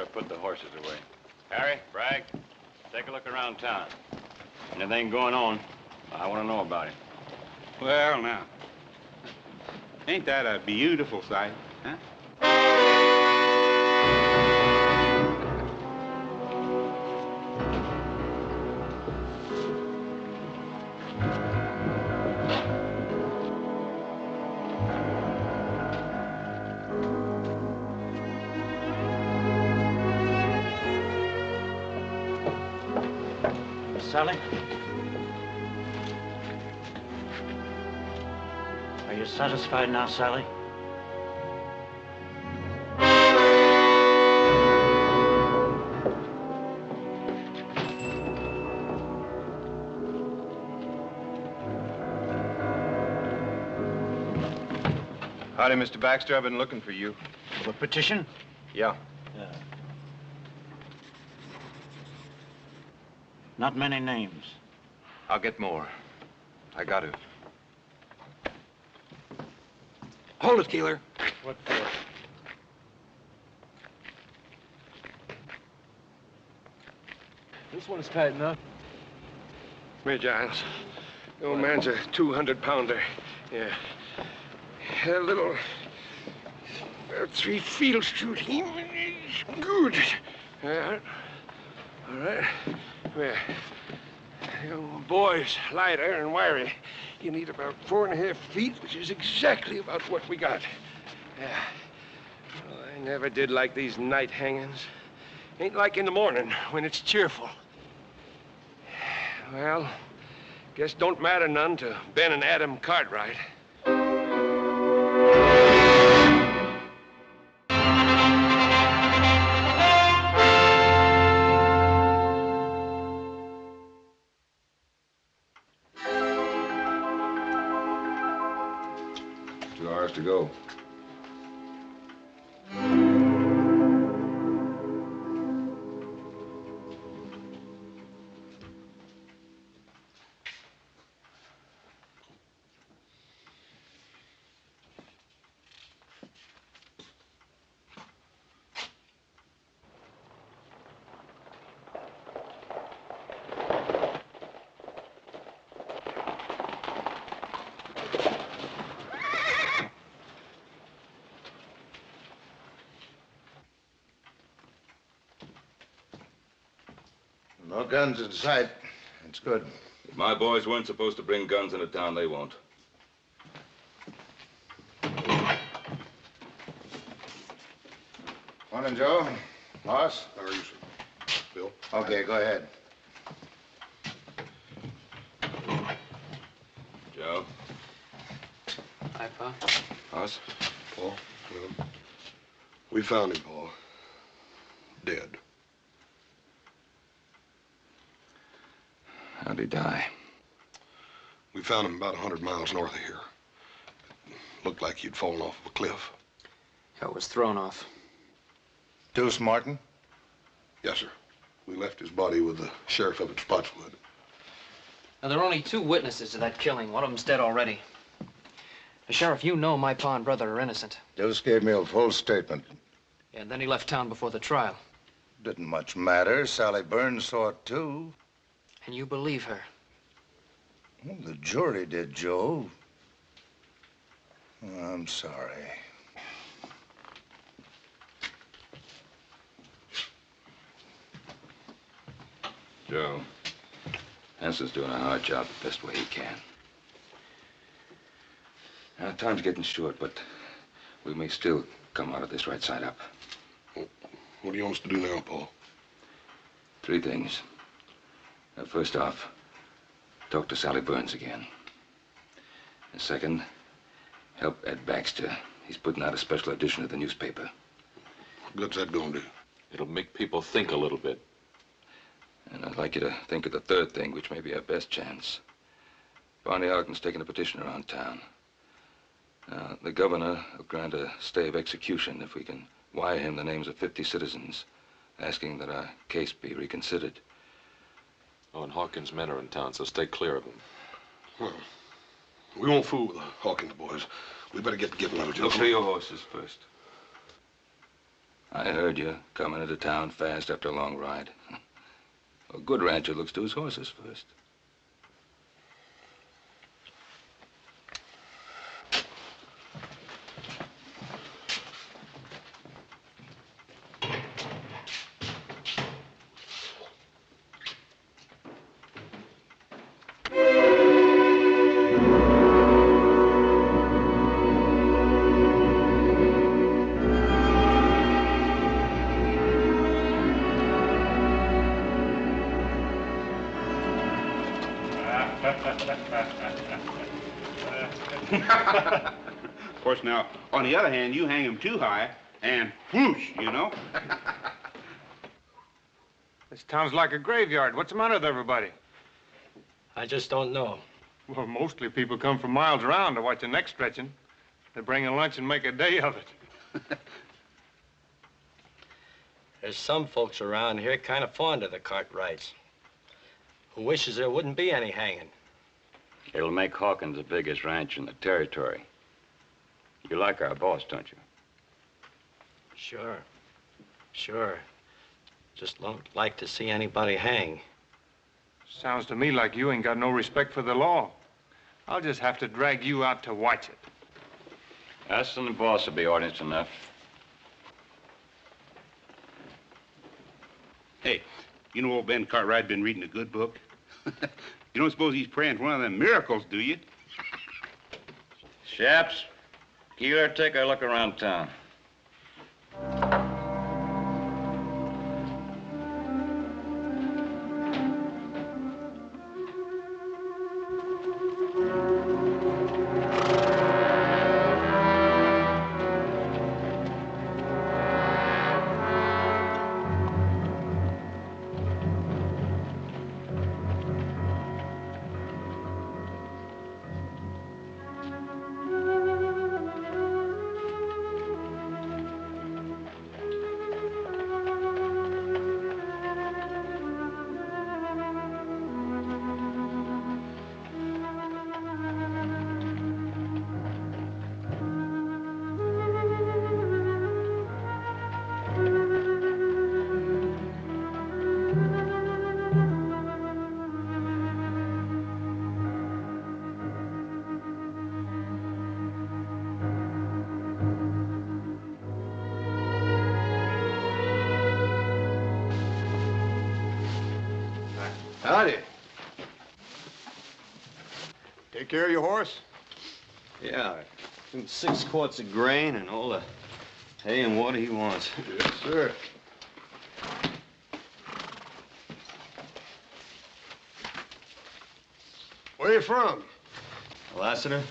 Keeler put the horses away. Harry, Bragg, take a look around town. Anything going on, I want to know about it. Well, now, ain't that a beautiful sight, huh? Sally? Are you satisfied now, Sally? Howdy, Mr. Baxter. I've been looking for you. For the petition? Yeah. Not many names. I'll get more. I got to. Hold it, Keeler. What for? This one's tight enough. Here, Giles. The old man's a 200-pounder. Yeah. A little... 3 field shoot him. Good. Yeah. All right. Well, your boy's lighter and wiry. You need about 4.5 feet, which is exactly about what we got. Yeah. Well, I never did like these night hangings. Ain't like in the morning when it's cheerful. Well, guess don't matter none to Ben and Adam Cartwright. 2 hours to go. No guns in sight. That's good. If my boys weren't supposed to bring guns into town, they won't. Morning, Joe. Boss? How are you, sir? Bill? Okay, go ahead. Joe? Hi, Pa. Hoss? Paul? We found him, Paul. Dead. How'd he die? We found him about 100 miles north of here. Looked like he'd fallen off of a cliff. Yeah, it was thrown off. Deuce Martin? Yes, sir. We left his body with the sheriff up at Spotswood. Now, there are only 2 witnesses to that killing. One of them's dead already. Sheriff, you know my pa and brother are innocent. Deuce gave me a full statement. Yeah, and then he left town before the trial. Didn't much matter. Sally Burns saw it, too. And you believe her? Well, the jury did, Joe. I'm sorry. Joe, Hanson's doing a hard job the best way he can. Now, time's getting short, but we may still come out of this right side up. What do you want us to do now, Paul? 3 things. Now, first off, talk to Sally Burns again. And second, help Ed Baxter. He's putting out a special edition of the newspaper. What good's that gonna do? It'll make people think a little bit. And I'd like you to think of the 3rd thing, which may be our best chance. Barney Ogden's taking a petition around town. The governor will grant a stay of execution if we can wire him the names of 50 citizens, asking that our case be reconsidered. Oh, and Hawkins' men are in town, so stay clear of them. Well, we won't fool with the Hawkins boys. We better get to getting out of jail. Look for your horses first. I heard you coming into town fast after a long ride. A good rancher looks to his horses first. Of course, now, on the other hand, you hang him too high, and whoosh, you know? This town's like a graveyard. What's the matter with everybody? I just don't know. Well, mostly people come from miles around to watch the neck stretching. They bring a lunch and make a day of it. There's some folks around here kind of fond of the Cartwrights, who wishes there wouldn't be any hanging. It'll make Hawkins the biggest ranch in the territory. You like our boss, don't you? Sure. Sure. Just don't like to see anybody hang. Sounds to me like you ain't got no respect for the law. I'll just have to drag you out to watch it. Us and the boss will be audience enough. Hey, you know old Ben Cartwright been reading a good book? You don't suppose he's praying for one of them miracles, do you? Chaps, Keeler, take a look around town. Howdy. Take care of your horse? Yeah, 6 quarts of grain and all the hay and water he wants. Yes, sir. Where you from? Lassiter?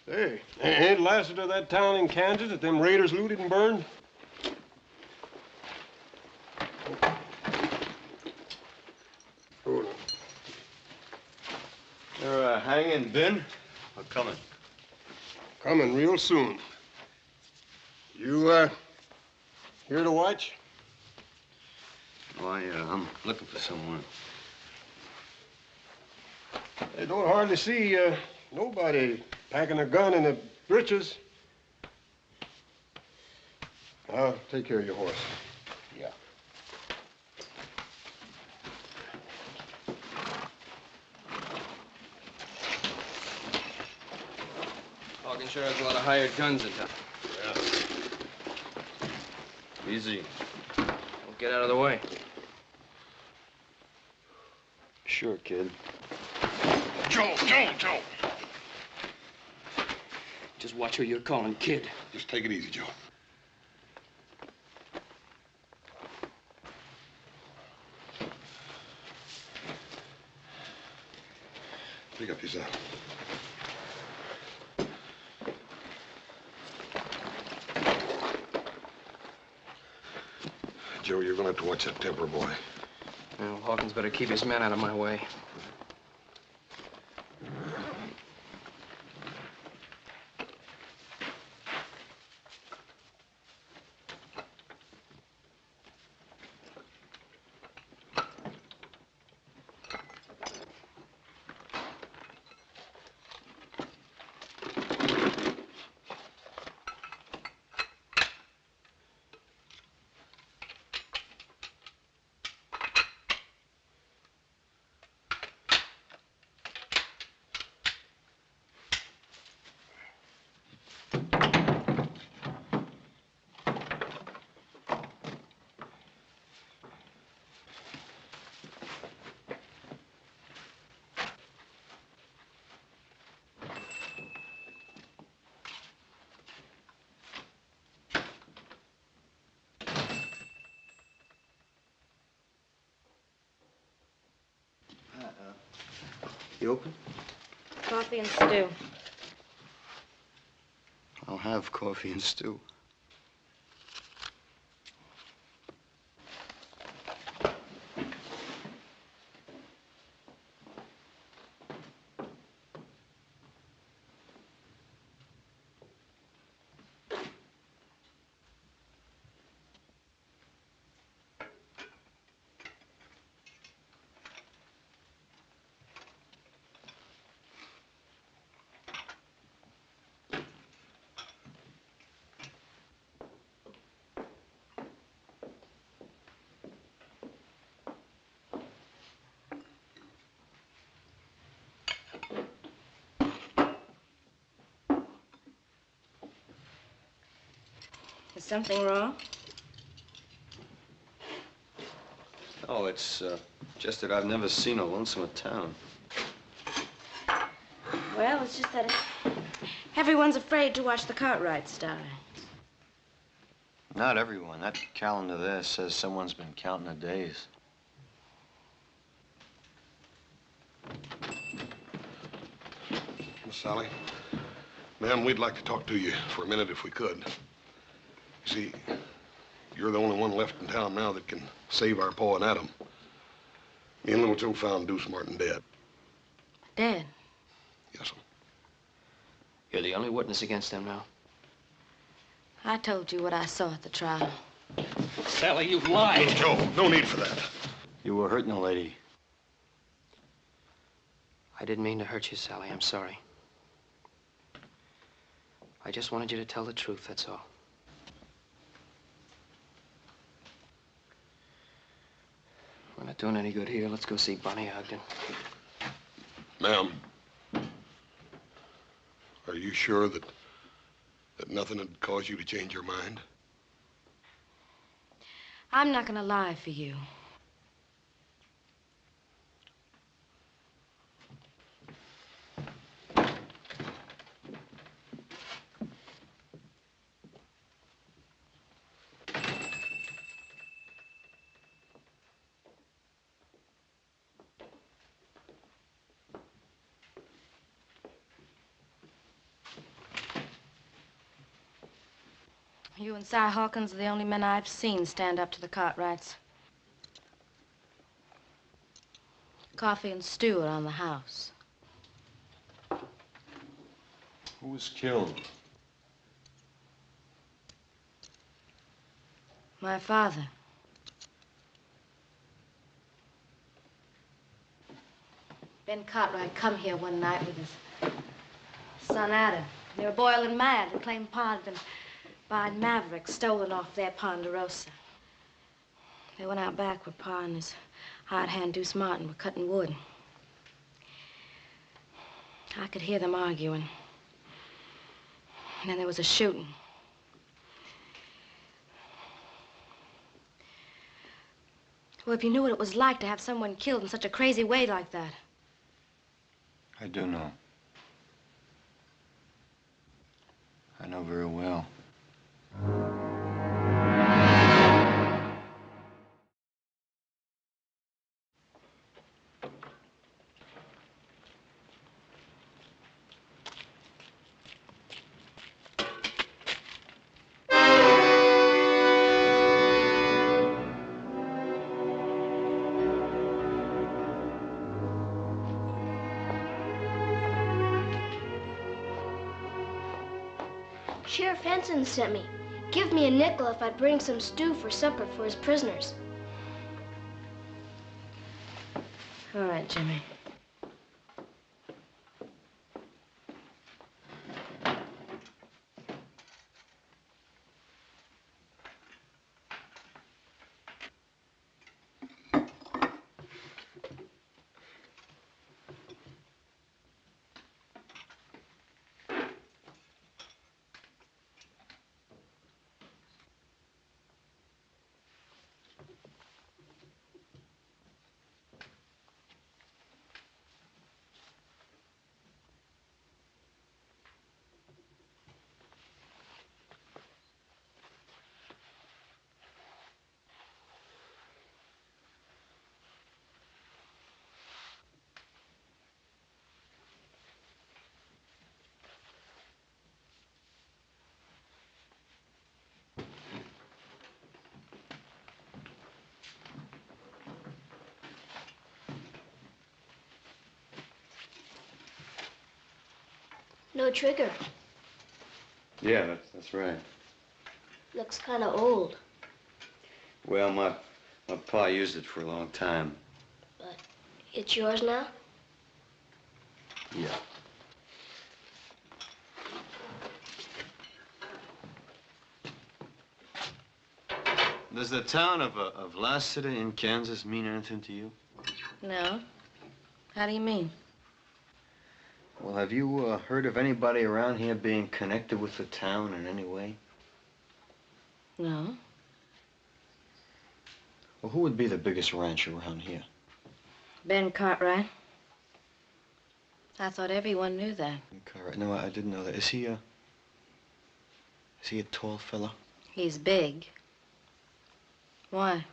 Hey, ain't Lassiter that town in Kansas that them raiders looted and burned? Hold on. They're hanging Ben? Or coming? Coming real soon. You, here to watch? Why, I'm looking for someone. I don't hardly see, nobody packing a gun in the breeches. I'll take care of your horse. Yeah. Hawkins sure has a lot of hired guns in town. Yeah. Easy. Don't get out of the way. Sure, kid. Joe! Just watch who you're calling kid. Just take it easy, Joe. Pick up yourself. Joe, you're gonna have to watch that temper, boy. Well, Hawkins better keep his men out of my way. You open? Coffee and stew. I'll have coffee and stew. Is something wrong? Oh, it's just that I've never seen a lonesomer town. Well, it's just that everyone's afraid to watch the Cartwrights die. Not everyone. That calendar there says someone's been counting the days. Miss Sally, ma'am, we'd like to talk to you for a minute if we could. You see, you're the only one left in town now that can save our Pa and Adam. Me and Little Joe found Deuce Martin dead. Dead? Yes, sir. You're the only witness against them now. I told you what I saw at the trial. Sally, you've lied. Little Joe, no need for that. You were hurting a lady. I didn't mean to hurt you, Sally. I'm sorry. I just wanted you to tell the truth, that's all. We're not doing any good here. Let's go see Bonnie Ogden. Ma'am, are you sure that nothing had caused you to change your mind? I'm not gonna lie for you. You and Si Hawkins are the only men I've seen stand up to the Cartwrights. Coffee and stew around the house. Who was killed? My father. Ben Cartwright come here one night with his son Adam. They were boiling mad. They claimed Pa had been buying Mavericks stolen off their Ponderosa. They went out back where Pa and his hired hand Deuce Martin were cutting wood. I could hear them arguing. And then there was a shooting. Well, if you knew what it was like to have someone killed in such a crazy way like that. I do know. I know very well. Sheriff Henson sent me. Give me a nickel if I'd bring some stew for supper for his prisoners. All right, Jimmy. No trigger. Yeah, that's right. Looks kind of old. Well, my pa used it for a long time. But it's yours now? Yeah. Does the town of Lassiter in Kansas mean anything to you? No. How do you mean? Well, have you heard of anybody around here being connected with the town in any way? No. Well, who would be the biggest rancher around here? Ben Cartwright. I thought everyone knew that. Cartwright. No, I didn't know that. Is he a tall fella? He's big. Why?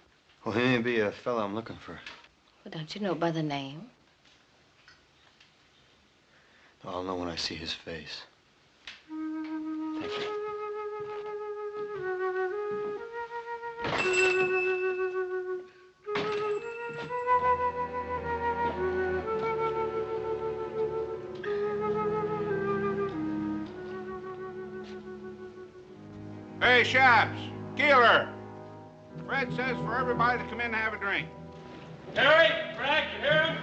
Well, he may be a fella I'm looking for. Well, don't you know by the name? I'll know when I see his face. Thank you. Hey, Shaps, Keeler. Fred says for everybody to come in and have a drink. Harry, Frank, you hear him?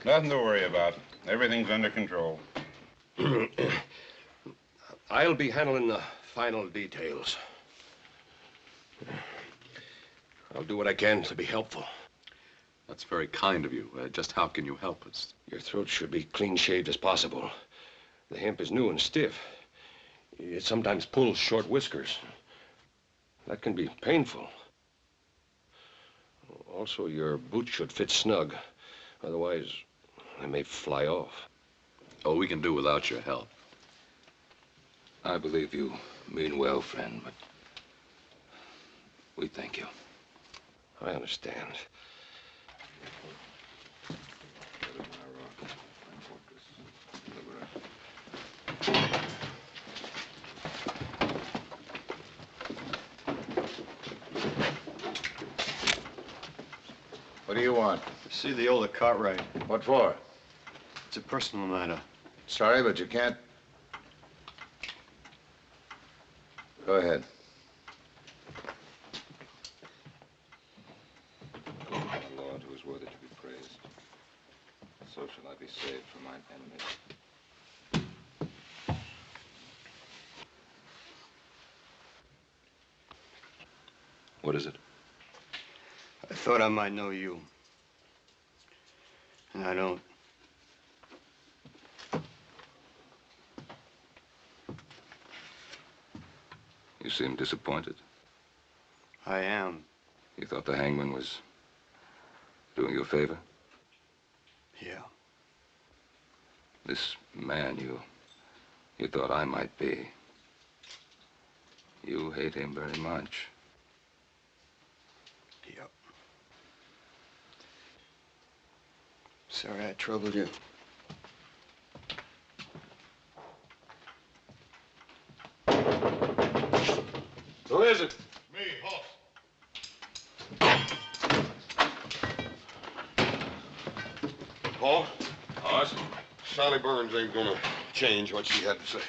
Nothing to worry about. Everything's under control. I'll be handling the final details. I'll do what I can to be helpful. That's very kind of you. Just how can you help us? Your throat should be clean shaved as possible. The hemp is new and stiff. It sometimes pulls short whiskers. That can be painful. Also, your boots should fit snug. Otherwise, they may fly off. Oh, we can do without your help. I believe you mean well, friend, but we thank you. I understand. What do you want? See the older Cartwright. What for? It's a personal matter. Sorry, but you can't. Go ahead. My Lord, who is worthy to be praised, so shall I be saved from mine enemies. What is it? I thought I might know you. And I don't. You seem disappointed. I am. You thought the hangman was doing you a favor? Yeah. This man you thought I might be. You hate him very much. Yep. Sorry I troubled you. Who is it? Me, Hoss. Paul? Hoss? Sally Burns ain't gonna change what she had to say.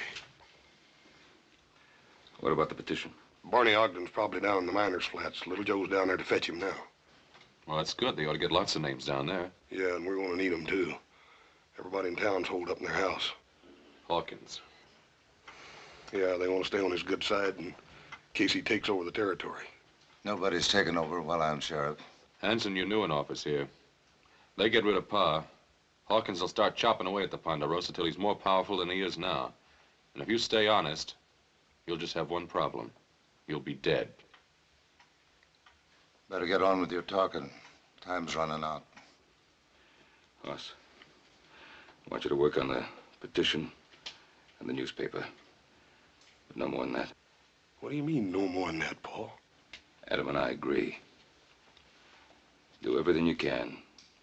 What about the petition? Barney Ogden's probably down in the miners' flats. Little Joe's down there to fetch him now. Well, that's good. They ought to get lots of names down there. Yeah, and we're gonna need them, too. Everybody in town's holed up in their house. Hawkins. Yeah, they want to stay on his good side in case he takes over the territory. Nobody's taken over while I'm sheriff. Hanson, you knew an office here. They get rid of Pa. Hawkins will start chopping away at the Ponderosa till he's more powerful than he is now. And if you stay honest, you'll just have one problem. You'll be dead. Better get on with your talking. Time's running out. Hoss, I want you to work on the petition and the newspaper. But no more than that. What do you mean, no more than that, Paul? Adam and I agree. Do everything you can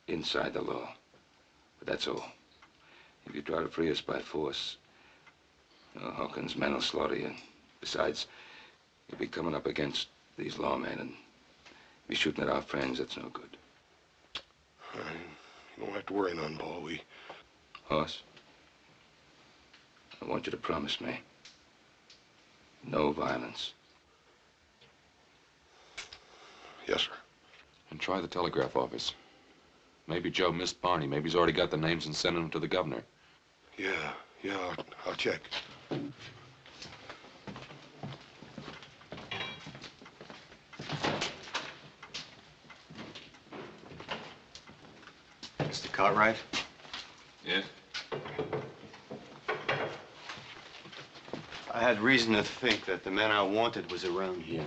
inside the law. But that's all. If you try to free us by force, Hawkins' men will slaughter you. Besides, you'll be coming up against these lawmen, and Be shooting at our friends, that's no good. You don't have to worry none, Pa. Hoss, I want you to promise me no violence. Yes, sir. And try the telegraph office. Maybe Joe missed Barney. Maybe he's already got the names and sent them to the governor. Yeah, I'll check. Mr. Cartwright? Yes? I had reason to think that the man I wanted was around here.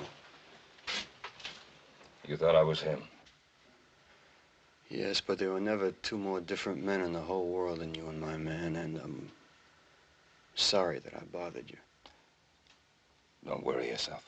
You thought I was him? Yes, but there were never two more different men in the whole world than you and my man, and I'm sorry that I bothered you. Don't worry yourself.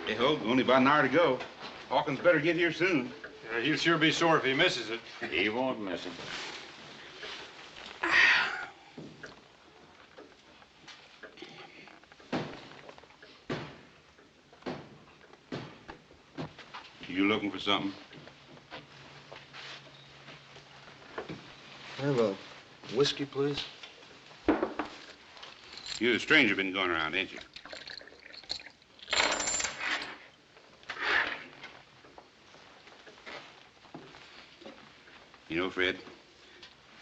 Hey, Hogue, only about an hour to go. Hawkins better get here soon. He'll sure be sore if he misses it. He won't miss it. You looking for something? I have a whiskey, please. You're the stranger been going around, ain't you? You know, Fred,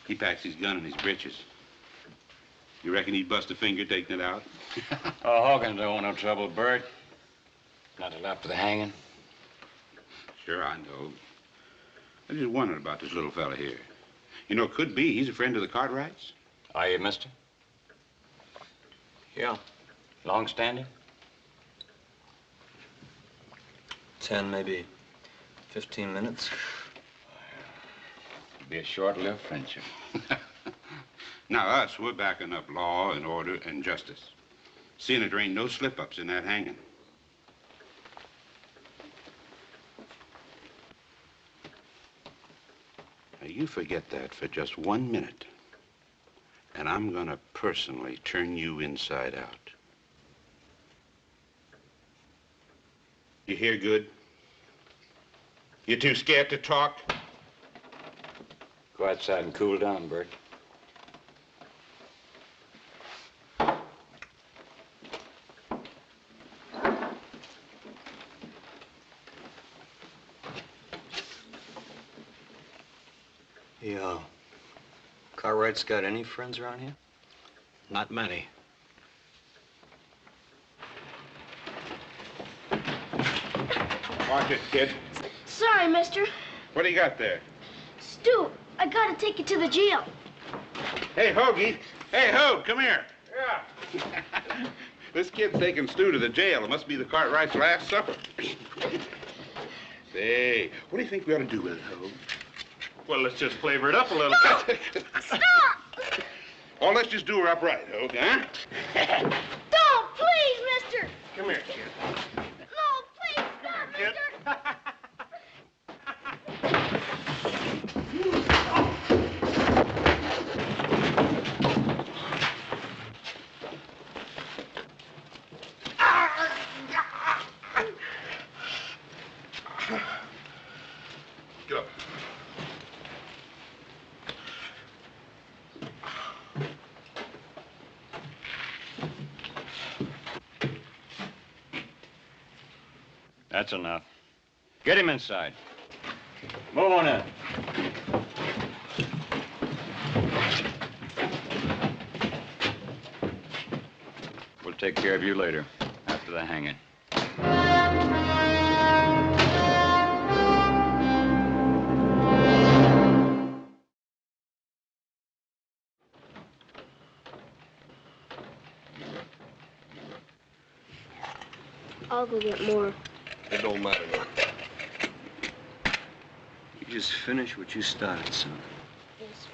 he packs his gun in his breeches. You reckon he'd bust a finger taking it out? Oh, Hawkins don't want no trouble, Bert. Not till after the hanging. Sure, I know. I just wondered about this little fella here. You know, could be he's a friend of the Cartwrights. Are you, mister? Yeah. Long standing? 10, maybe 15 minutes. Be a short-lived friendship. Now, us, we're backing up law and order and justice. Seeing that there ain't no slip-ups in that hanging. Now, you forget that for just 1 minute, and I'm gonna personally turn you inside out. You hear good? You too scared to talk? Go outside and cool down, Bert. Yeah. Cartwright's got any friends around here? Not many. Watch it, kid. Sorry, mister. What do you got there? Stu, I gotta take you to the jail. Hey, Hoagie. Hey, Hogue, come here. Yeah. This kid's taking Stu to the jail. It must be the Cartwright's last supper. Say, what do you think we ought to do with it, Hogue? Well, let's just flavor it up a little. Stop! Oh, let's just do her upright, Hogue, huh? Don't, please, mister! Come here, kid. No, please, stop, mister! Get up. That's enough. Get him inside. Move on in. We'll take care of you later, after the hanging. I'll go get more. It don't matter none. You just finish what you started, son. Yes.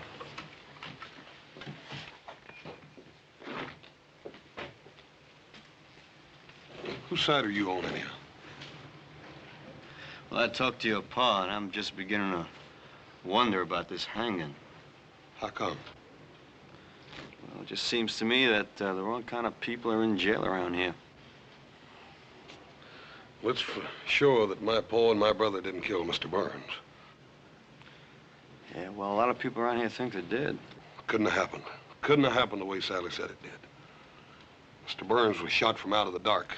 Whose side are you on, anyhow? Well, I talked to your pa, and I'm just beginning to wonder about this hanging. How come? Well, it just seems to me that the wrong kind of people are in jail around here. Well, it's for sure that my pa and my brother didn't kill Mr. Burns. Yeah, well, a lot of people around here think they did. Couldn't have happened. Couldn't have happened the way Sally said it did. Mr. Burns was shot from out of the dark.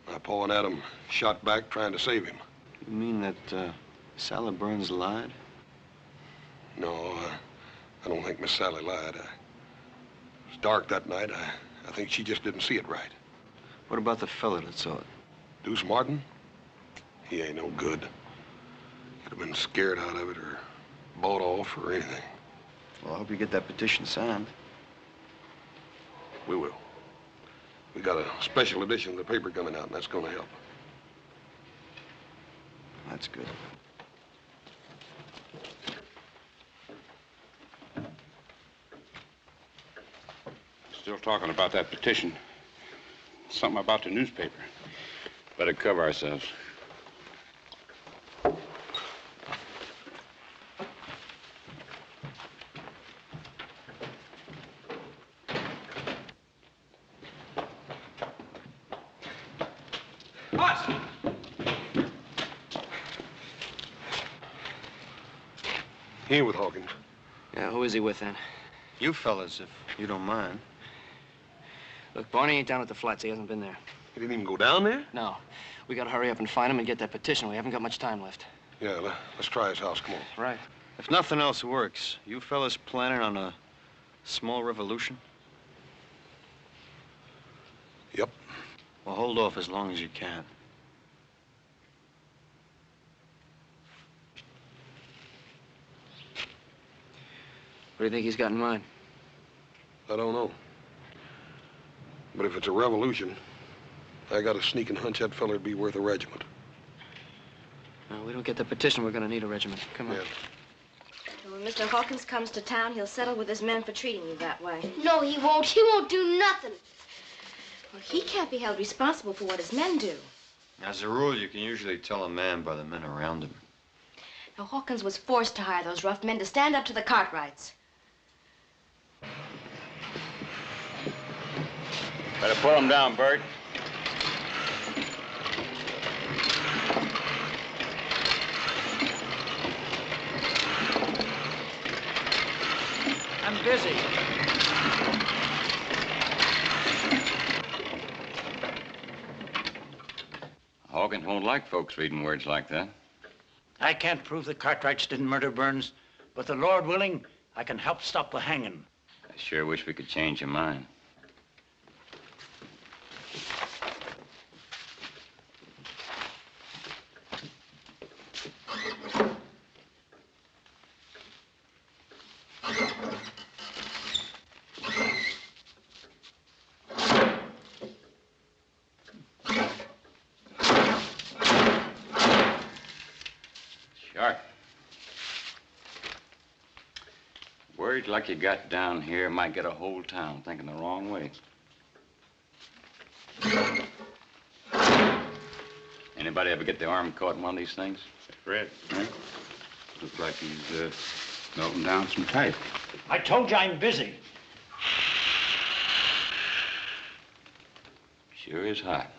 My pa and Adam shot back trying to save him. You mean that Sally Burns lied? No, I don't think Miss Sally lied. It was dark that night. I think she just didn't see it right. What about the fella that saw it? Deuce Martin? He ain't no good. He'd have been scared out of it or bought off or anything. Well, I hope you get that petition signed. We will. We got a special edition of the paper coming out, and that's gonna help. That's good. Still talking about that petition. Something about the newspaper. Better cover ourselves. He ain't with Hawkins. Yeah, who is he with then? You fellas, if you don't mind. Look, Barney ain't down at the flats. He hasn't been there. He didn't even go down there? No. We gotta hurry up and find him and get that petition. We haven't got much time left. Yeah, let's try his house. Come on. Right. If nothing else works, you fellas planning on a small revolution? Yep. Well, hold off as long as you can. What do you think he's got in mind? I don't know. But if it's a revolution, I got a sneaking hunch that feller'd be worth a regiment. No, we don't get the petition, we're gonna need a regiment. Come on. Yeah. When Mr. Hawkins comes to town, he'll settle with his men for treating you that way. No, he won't. He won't do nothing. Well, he can't be held responsible for what his men do. As a rule, you can usually tell a man by the men around him. Now, Hawkins was forced to hire those rough men to stand up to the Cartwrights. Better put him down, Bert. I'm busy. Hawkins won't like folks reading words like that. I can't prove the Cartwrights didn't murder Burns, but the Lord willing, I can help stop the hanging. I sure wish we could change your mind. Sharp. Words like you got down here might get a whole town thinking the wrong way. Anybody ever get the arm caught in one of these things? Fred, huh? Looks like he's melting down some type. I told you I'm busy. Sure is hot.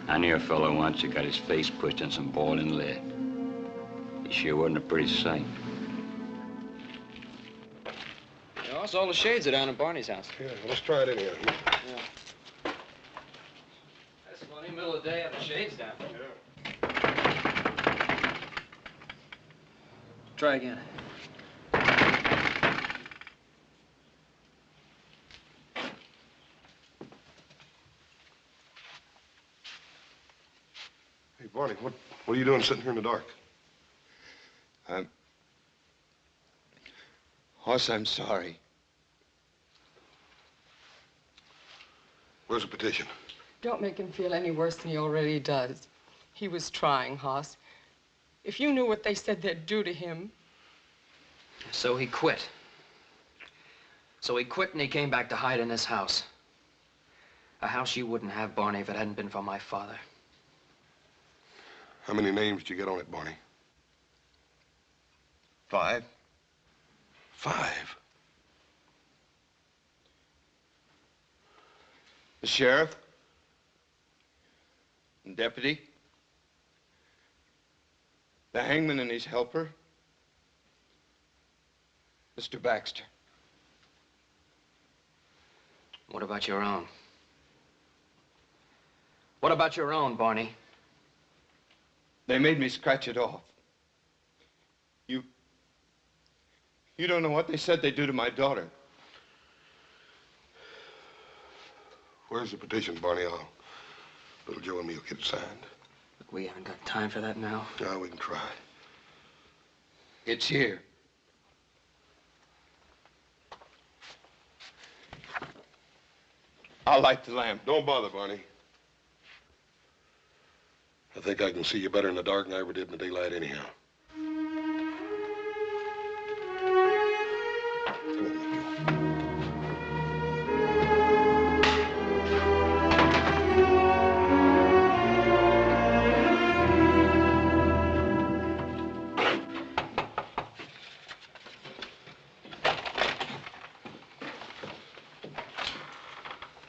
I knew a fellow once who got his face pushed in some boiling lead. He sure wasn't a pretty sight. Yeah, also, all the shades are down in Barney's house. Yeah, let's try it anyhow. Yeah. That's funny, middle of the day, have the shades down. Try again. Hey, Barney, what are you doing sitting here in the dark? Hoss, I'm sorry. Where's the petition? Don't make him feel any worse than he already does. He was trying, Hoss. If you knew what they said they'd do to him. So he quit. So he quit and he came back to hide in this house. A house you wouldn't have, Barney, if it hadn't been for my father. How many names did you get on it, Barney? 5. 5? The sheriff, the deputy, the hangman and his helper, Mr. Baxter. What about your own? What about your own, Barney? They made me scratch it off. You don't know what they said they'd do to my daughter. Where's the petition, Barney? Little Joe and me will get it signed. Look, we haven't got time for that now. No, we can try. It's here. I'll light the lamp. Don't bother, Barney. I think I can see you better in the dark than I ever did in the daylight anyhow.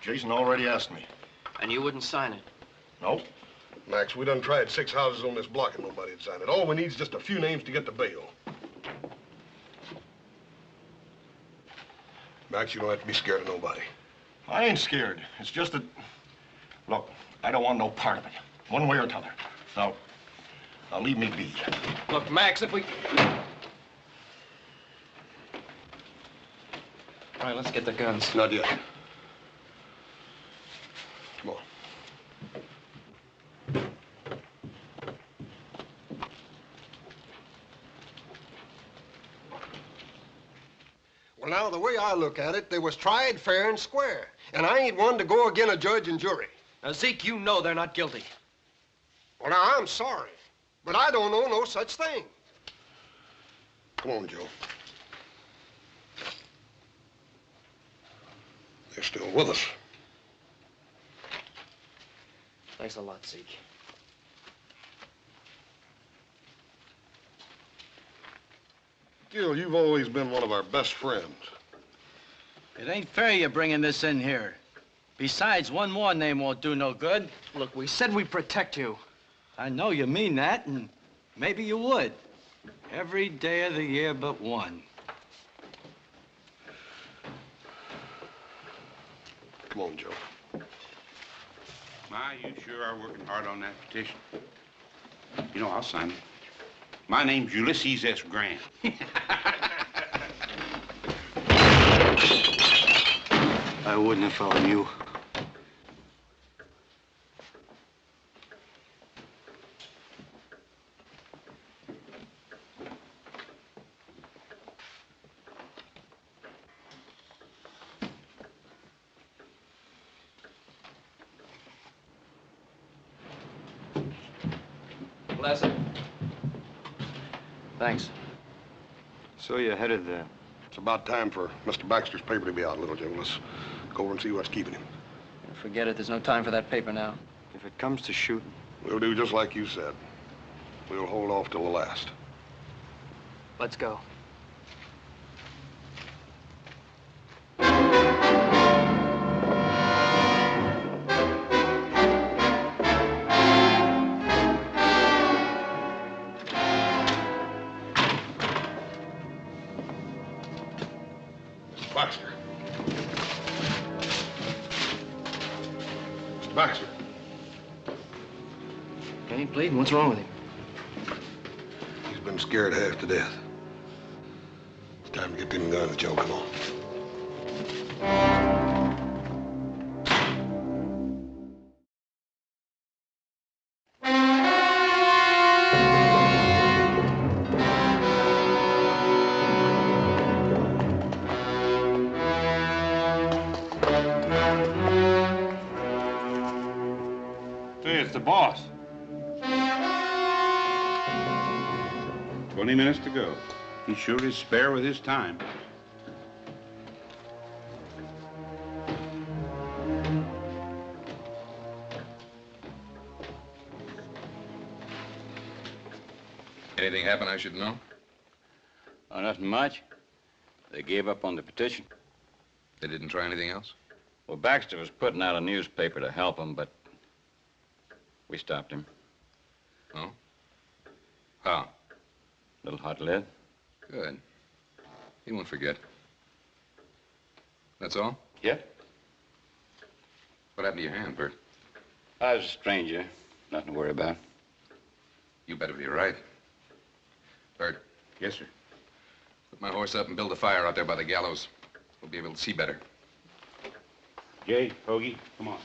Jason already asked me. And you wouldn't sign it? Nope. Max, we done tried 6 houses on this block and nobody'd sign it. All we need is just a few names to get the bail. Max, you don't have to be scared of nobody. I ain't scared. It's just that, look, I don't want no part of it, one way or t'other. Now leave me be. Look, Max, if we... All right, let's get the guns. Not yet. Come on. Well, now, the way I look at it, they was tried fair and square. And I ain't one to go again a judge and jury. Now, Zeke, you know they're not guilty. Well, now, I'm sorry, but I don't know no such thing. Come on, Joe. They're still with us. Thanks a lot, Zeke. Gil, you've always been one of our best friends. It ain't fair you bringing this in here. Besides, one more name won't do no good. Look, we said we'd protect you. I know you mean that, and maybe you would. Every day of the year but one. Come on, Joe. My, you sure are working hard on that petition. You know, I'll sign it. My name's Ulysses S. Grant. I wouldn't if I were you. Bless it. Thanks. So you're headed there. It's about time for Mr. Baxter's paper to be out, little Joe. Let's go over and see what's keeping him. Forget it. There's no time for that paper now. If it comes to shooting, We'll do just like you said. We'll hold off till the last. Let's go. Baxter. Mr. Baxter. He ain't bleeding. What's wrong with him? He's been scared half to death. It's time to get them guns, Joe. Come on. Hey, it's the boss. 20 minutes to go. He sure is spare with his time. Anything happen I should know? Oh, nothing much. They gave up on the petition. They didn't try anything else? Well, Baxter was putting out a newspaper to help him, but we stopped him. Oh? How? Little hot lead. Good. He won't forget. That's all? Yep. What happened to your hand, Bert? I was a stranger. Nothing to worry about. You better be right. Bert. Yes, sir. Put my horse up and build a fire out there by the gallows. We'll be able to see better. Jay, Hoagie, come on.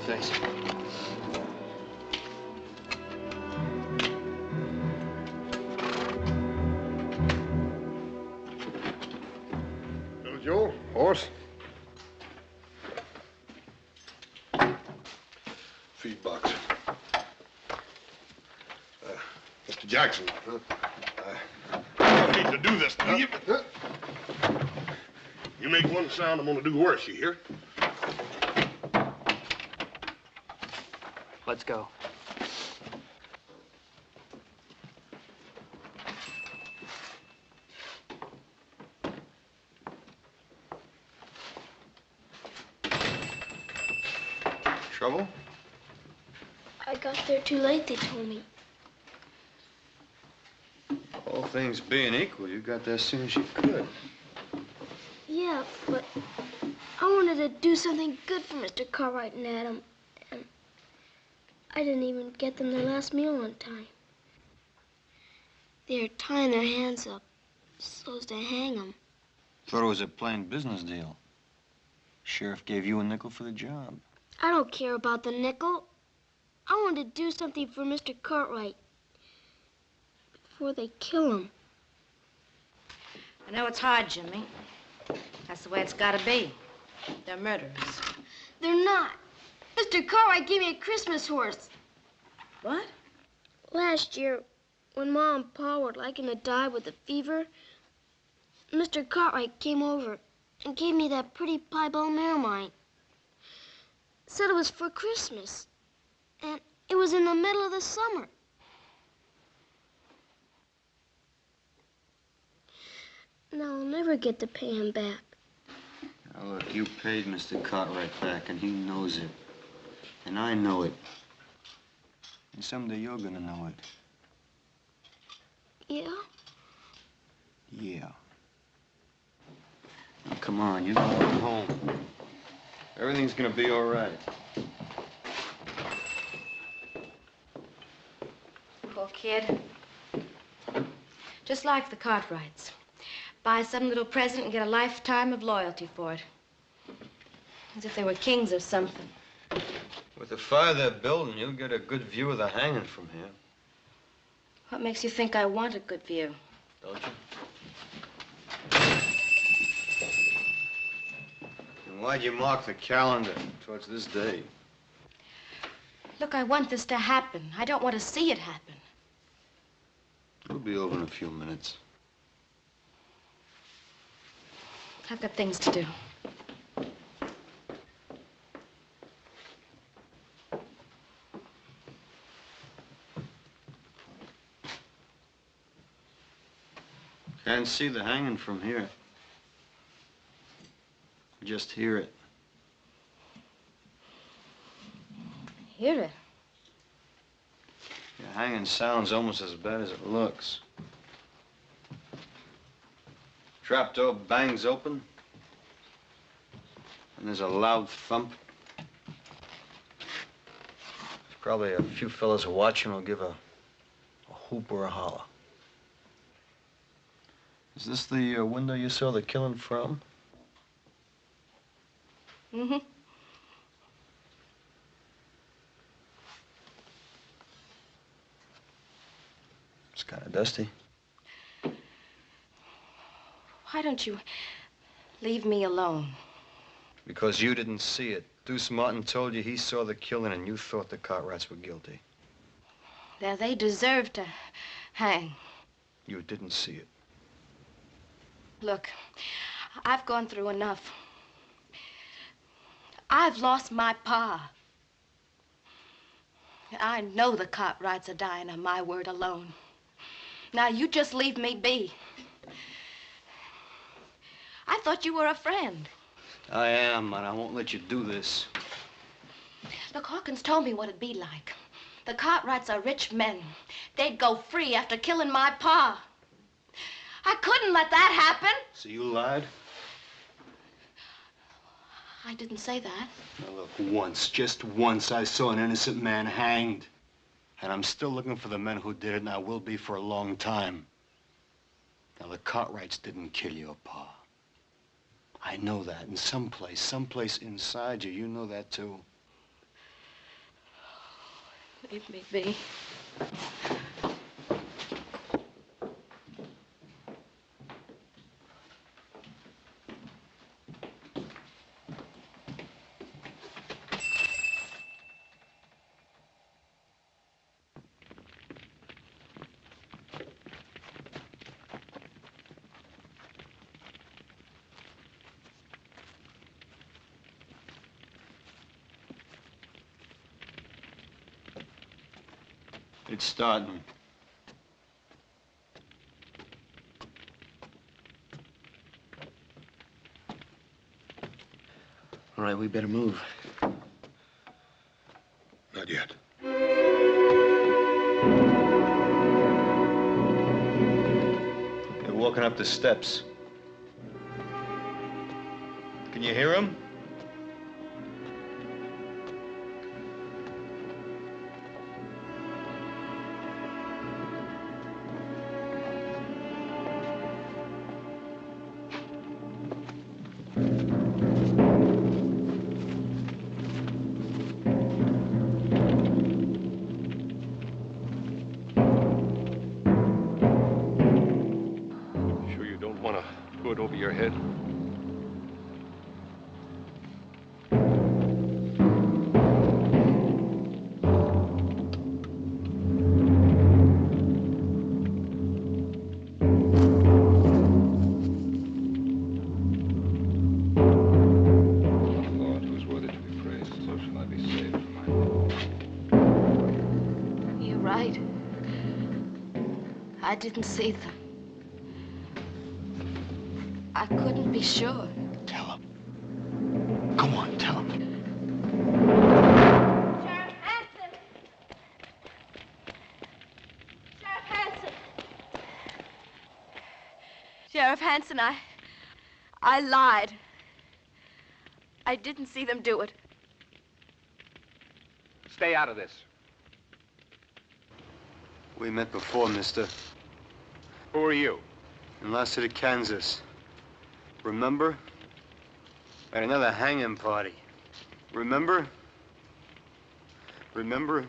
Thanks. Little Joe, horse. Feed box. Mr. Jackson, I don't need to do this to you. You make one sound, I'm gonna do worse, you hear? Let's go. Trouble? I got there too late, they told me. All things being equal, you got there as soon as you could. Yeah, but I wanted to do something good for Mr. Cartwright and Adam, and I didn't even get them their last meal on time. They're tying their hands up so as to hang them. Thought it was a plain business deal. Sheriff gave you a nickel for the job. I don't care about the nickel. I want to do something for Mr. Cartwright before they kill him. I know it's hard, Jimmy. That's the way it's got to be. They're murderers. They're not. Mr. Cartwright gave me a Christmas horse. What? Last year, when Ma and Pa were liking to die with a fever, Mr. Cartwright came over and gave me that pretty piebald mare of mine. Said it was for Christmas, and it was in the middle of the summer. Now I'll never get to pay him back. Now, look, you paid Mr. Cartwright back, and he knows it. And I know it. And someday you're gonna know it. Yeah? Yeah. Now, come on, you gotta go home. Everything's gonna be all right. Poor kid. Just like the Cartwrights. Buy some little present and get a lifetime of loyalty for it. As if they were kings or something. With the fire they're building, you'll get a good view of the hanging from here. What makes you think I want a good view? Don't you? And why'd you mark the calendar towards this day? Look, I want this to happen. I don't want to see it happen. It'll be over in a few minutes. I've got things to do. Can't see the hanging from here. Just hear it. Hear it? The hanging sounds almost as bad as it looks. Trapdoor bangs open, and there's a loud thump. Probably a few fellas watching will give a whoop or a holler. Is this the window you saw the killing from? Mm-hmm. It's kind of dusty. Why don't you leave me alone? Because you didn't see it. Deuce Martin told you he saw the killing and you thought the Cartwrights were guilty. They deserve to hang. You didn't see it. Look, I've gone through enough. I've lost my pa. I know the Cartwrights are dying on my word alone. Now, you just leave me be. I thought you were a friend. I am, and I won't let you do this. Look, Hawkins told me what it'd be like. The Cartwrights are rich men. They'd go free after killing my pa. I couldn't let that happen. So you lied? I didn't say that. Now look, once, just once, I saw an innocent man hanged. And I'm still looking for the men who did it, and I will be for a long time. Now, the Cartwrights didn't kill your pa. I know that, and someplace inside you know that too. Leave me be. It's starting. All right, we better move. Not yet. They're walking up the steps. Can you hear them? Sure you don't want to go it over your head? Lord, who's worthy to be praised, so shall I be saved from my... You're right. I didn't see them. I couldn't be sure. Tell him. Go on, tell him. Sheriff Hanson! Sheriff Hanson! Sheriff Hanson, I lied. I didn't see them do it. Stay out of this. We met before, mister. Who are you? In Lost City, Kansas. Remember? At another hanging party. Remember? Remember?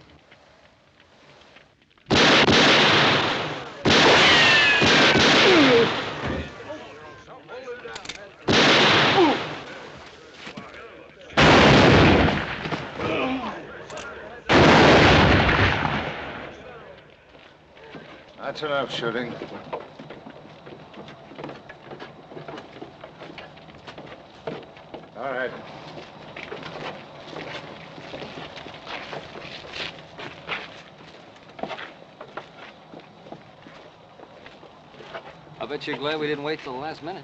That's enough shooting. All right. I bet you're glad we didn't wait till the last minute.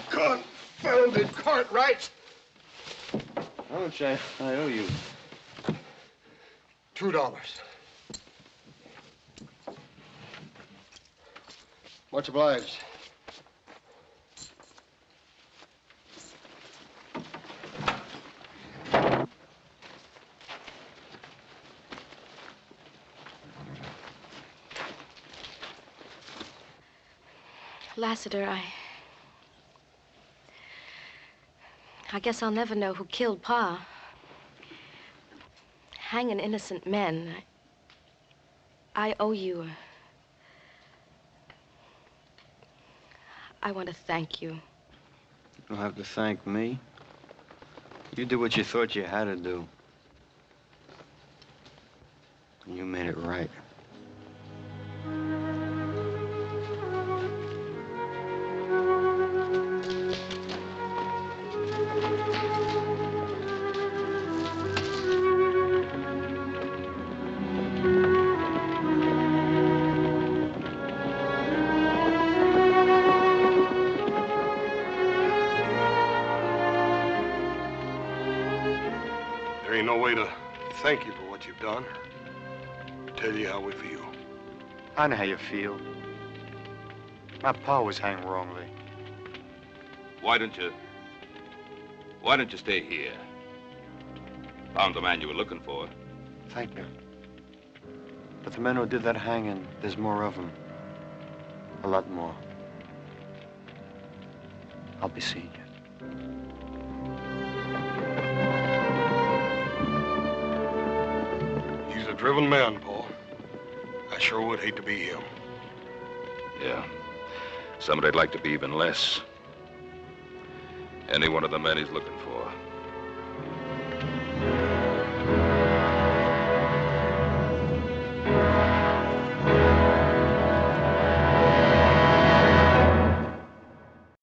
Confounded Cartwrights! How much I owe you? $2. Much obliged. Lassiter, I guess I'll never know who killed Pa. Hanging innocent men. I owe you. I want to thank you. You don't have to thank me. You did what you thought you had to do. And you made it right. There ain't no way to thank you for what you've done or tell you how we feel. I know how you feel. My pa was hanged wrongly. Why don't you stay here? Found the man you were looking for. Thank you. But the men who did that hanging, there's more of them. A lot more. I'll be seeing you. He's a driven man, Paul. I sure would hate to be him. Yeah. Somebody'd like to be even less. Any one of the men he's looking for.